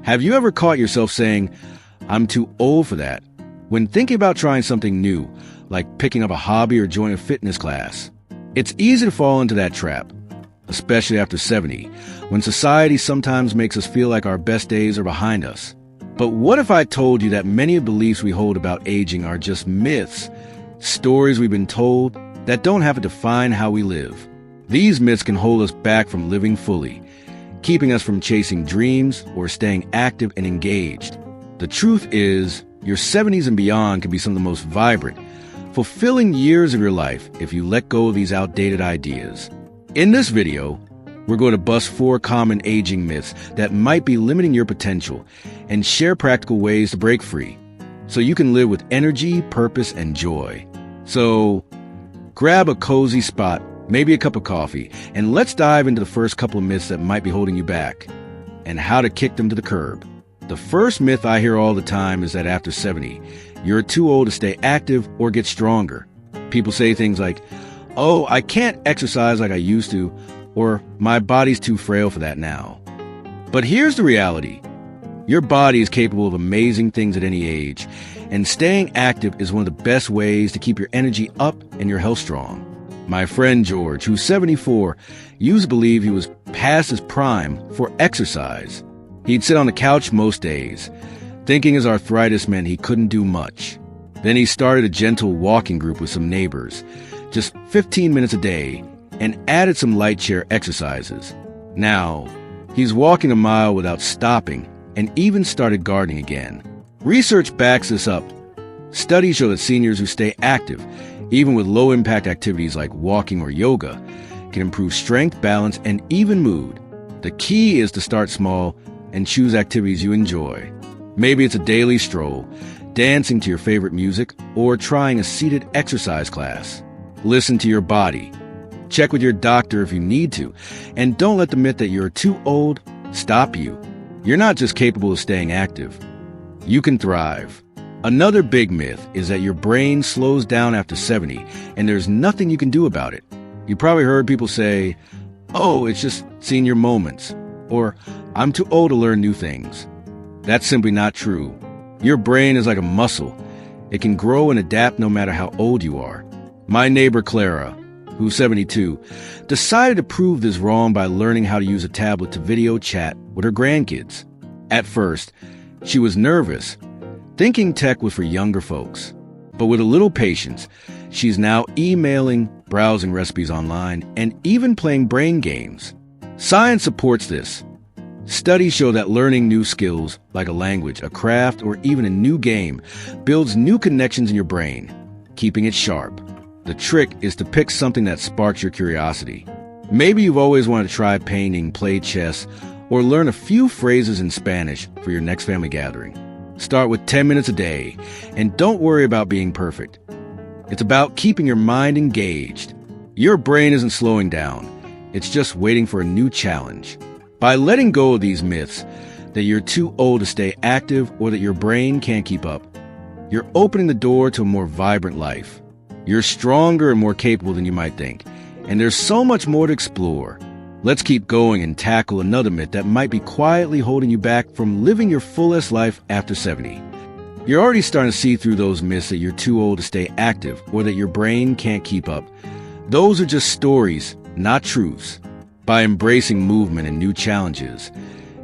Have you ever caught yourself saying, "I'm too old for that," when thinking about trying something new, like picking up a hobby or joining a fitness class? It's easy to fall into that trap, especially after 70, when society sometimes makes us feel like our best days are behind us. But what if I told you that many of the beliefs we hold about aging are just myths, stories we've been told that don't have to define how we live? These myths can hold us back from living fully, keeping us from chasing dreams or staying active and engaged. The truth is, your 70s and beyond can be some of the most vibrant, fulfilling years of your life if you let go of these outdated ideas. In this video, we're going to bust 4 common aging myths that might be limiting your potential and share practical ways to break free so you can live with energy, purpose, and joy. So, grab a cozy spot, maybe a cup of coffee, and let's dive into the first couple of myths that might be holding you back and how to kick them to the curb. The first myth I hear all the time is that after 70, you're too old to stay active or get stronger. People say things like, "Oh, I can't exercise like I used to," or "My body's too frail for that now." But here's the reality. Your body is capable of amazing things at any age, and staying active is one of the best ways to keep your energy up and your health strong. My friend George, who's 74, used to believe he was past his prime for exercise. He'd sit on the couch most days, thinking his arthritis meant he couldn't do much. Then he started a gentle walking group with some neighbors, just 15 minutes a day, and added some light chair exercises. Now, he's walking a mile without stopping and even started gardening again. Research backs this up. Studies show that seniors who stay active, even with low-impact activities like walking or yoga, can improve strength, balance, and even mood. The key is to start small and choose activities you enjoy. Maybe it's a daily stroll, dancing to your favorite music, or trying a seated exercise class. Listen to your body. Check with your doctor if you need to, and don't let the myth that you're too old stop you. You're not just capable of staying active. You can thrive. Another big myth is that your brain slows down after 70, and there's nothing you can do about it. You probably heard people say, "Oh, it's just senior moments," or "I'm too old to learn new things." That's simply not true. Your brain is like a muscle. It can grow and adapt no matter how old you are. My neighbor Clara, who's 72, decided to prove this wrong by learning how to use a tablet to video chat with her grandkids. At first, she was nervous, thinking tech was for younger folks. But with a little patience, she's now emailing, browsing recipes online, and even playing brain games. Science supports this. Studies show that learning new skills, like a language, a craft, or even a new game, builds new connections in your brain, keeping it sharp. The trick is to pick something that sparks your curiosity. Maybe you've always wanted to try painting, play chess, or learn a few phrases in Spanish for your next family gathering. Start with 10 minutes a day, and don't worry about being perfect. It's about keeping your mind engaged. Your brain isn't slowing down. It's just waiting for a new challenge. By letting go of these myths that you're too old to stay active or that your brain can't keep up, you're opening the door to a more vibrant life. You're stronger and more capable than you might think, and there's so much more to explore. Let's keep going and tackle another myth that might be quietly holding you back from living your fullest life after 70. You're already starting to see through those myths that you're too old to stay active or that your brain can't keep up. Those are just stories, not truths. By embracing movement and new challenges,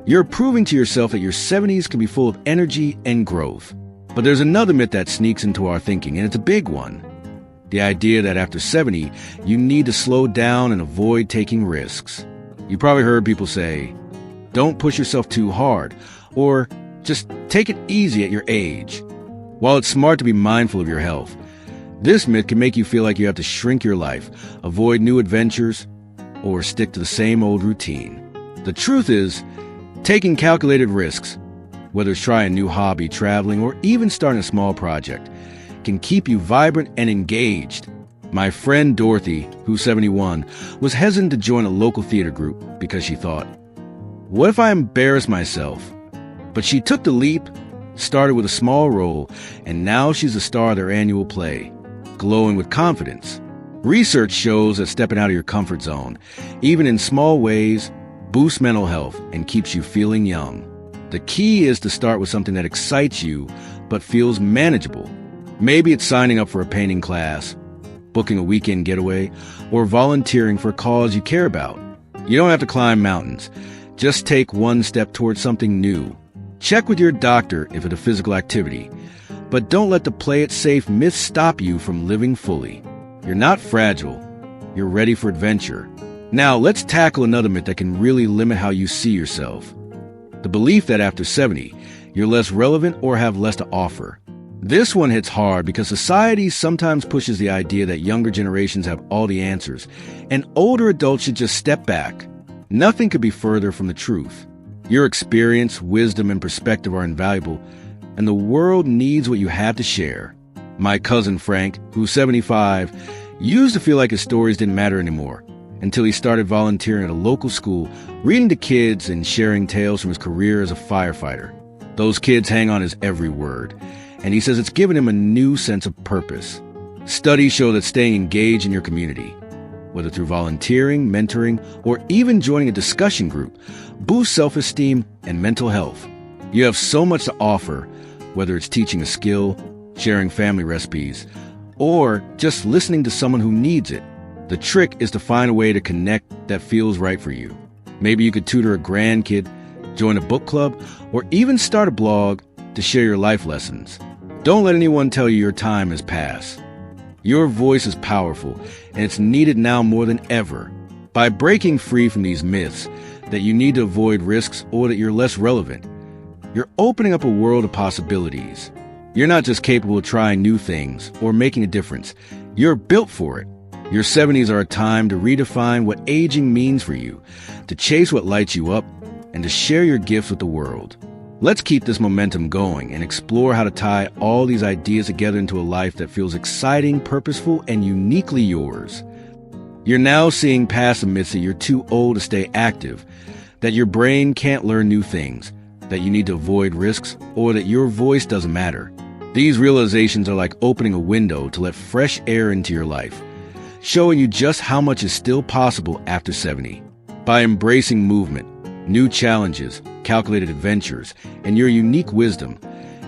you're proving to yourself that your 70s can be full of energy and growth. But there's another myth that sneaks into our thinking, and it's a big one. The idea that after 70, you need to slow down and avoid taking risks. You probably heard people say, "Don't push yourself too hard," or "Just take it easy at your age." While it's smart to be mindful of your health, this myth can make you feel like you have to shrink your life, avoid new adventures, or stick to the same old routine. The truth is, taking calculated risks, whether it's trying a new hobby, traveling, or even starting a small project, can keep you vibrant and engaged. My friend Dorothy, who's 71, was hesitant to join a local theater group because she thought, "What if I embarrass myself?" But she took the leap, started with a small role, and now she's the star of their annual play, glowing with confidence. Research shows that stepping out of your comfort zone, even in small ways, boosts mental health and keeps you feeling young. The key is to start with something that excites you but feels manageable. Maybe it's signing up for a painting class, booking a weekend getaway, or volunteering for a cause you care about. You don't have to climb mountains. Just take one step towards something new. Check with your doctor if it's a physical activity, but don't let the play it safe myth stop you from living fully. You're not fragile. You're ready for adventure. Now, let's tackle another myth that can really limit how you see yourself. The belief that after 70, you're less relevant or have less to offer. This one hits hard because society sometimes pushes the idea that younger generations have all the answers, and older adults should just step back. Nothing could be further from the truth. Your experience, wisdom, and perspective are invaluable, and the world needs what you have to share. My cousin Frank, who's 75, used to feel like his stories didn't matter anymore, until he started volunteering at a local school, reading to kids and sharing tales from his career as a firefighter. Those kids hang on his every word, and he says it's given him a new sense of purpose. Studies show that staying engaged in your community, whether through volunteering, mentoring, or even joining a discussion group, boosts self-esteem and mental health. You have so much to offer, whether it's teaching a skill, sharing family recipes, or just listening to someone who needs it. The trick is to find a way to connect that feels right for you. Maybe you could tutor a grandkid, join a book club, or even start a blog to share your life lessons. Don't let anyone tell you your time has passed. Your voice is powerful, and it's needed now more than ever. By breaking free from these myths that you need to avoid risks or that you're less relevant, you're opening up a world of possibilities. You're not just capable of trying new things or making a difference. You're built for it. Your 70s are a time to redefine what aging means for you, to chase what lights you up, and to share your gifts with the world. Let's keep this momentum going and explore how to tie all these ideas together into a life that feels exciting, purposeful, and uniquely yours. You're now seeing past the myths that you're too old to stay active, that your brain can't learn new things, that you need to avoid risks, or that your voice doesn't matter. These realizations are like opening a window to let fresh air into your life, showing you just how much is still possible after 70. By embracing movement, new challenges, calculated adventures, and your unique wisdom,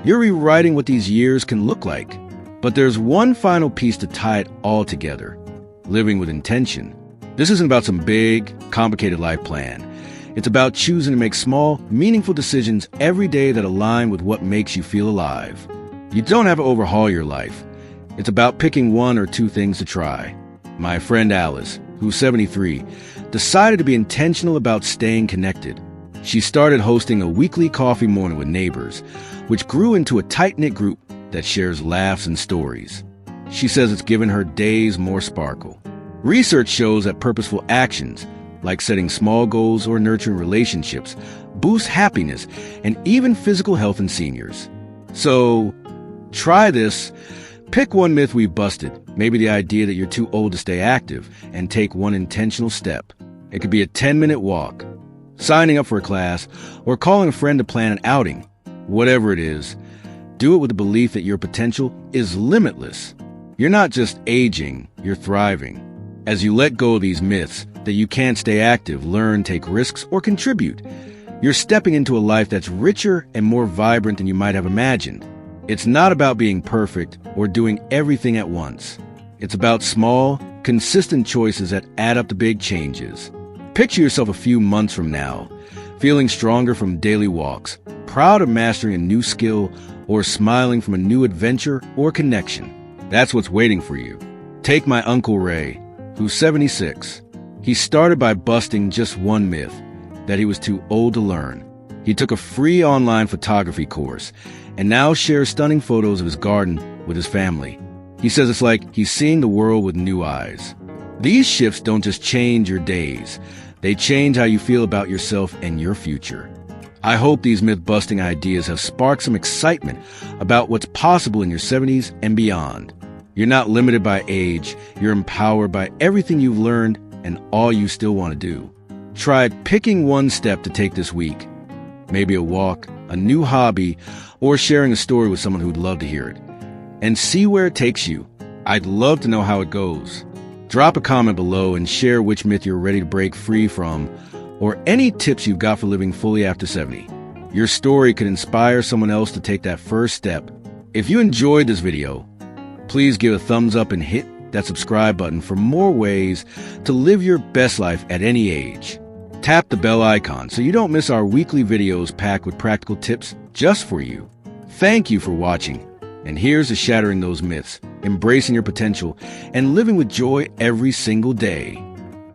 you're rewriting what these years can look like. But there's one final piece to tie it all together: living with intention. This isn't about some big, complicated life plan. It's about choosing to make small, meaningful decisions every day that align with what makes you feel alive. You don't have to overhaul your life. It's about picking one or two things to try. My friend Alice, who's 73, decided to be intentional about staying connected. She started hosting a weekly coffee morning with neighbors, which grew into a tight-knit group that shares laughs and stories. She says it's given her days more sparkle. Research shows that purposeful actions, like setting small goals or nurturing relationships, boost happiness and even physical health in seniors. So, try this. Pick one myth we busted, maybe the idea that you're too old to stay active, and take one intentional step. It could be a 10-minute walk, signing up for a class, or calling a friend to plan an outing. Whatever it is, do it with the belief that your potential is limitless. You're not just aging, you're thriving. As you let go of these myths that you can't stay active, learn, take risks, or contribute, you're stepping into a life that's richer and more vibrant than you might have imagined. It's not about being perfect or doing everything at once. It's about small, consistent choices that add up to big changes. Picture yourself a few months from now, feeling stronger from daily walks, proud of mastering a new skill, or smiling from a new adventure or connection. That's what's waiting for you. Take my Uncle Ray, who's 76. He started by busting just one myth, that he was too old to learn. He took a free online photography course and now shares stunning photos of his garden with his family. He says it's like he's seeing the world with new eyes. These shifts don't just change your days, they change how you feel about yourself and your future. I hope these myth-busting ideas have sparked some excitement about what's possible in your 70s and beyond. You're not limited by age, you're empowered by everything you've learned and all you still want to do. Try picking one step to take this week. Maybe a walk, a new hobby, or sharing a story with someone who'd love to hear it. And see where it takes you. I'd love to know how it goes. Drop a comment below and share which myth you're ready to break free from, or any tips you've got for living fully after 70. Your story could inspire someone else to take that first step. If you enjoyed this video, please give a thumbs up and hit that subscribe button for more ways to live your best life at any age. Tap the bell icon so you don't miss our weekly videos packed with practical tips just for you. Thank you for watching. And here's to shattering those myths, embracing your potential, and living with joy every single day.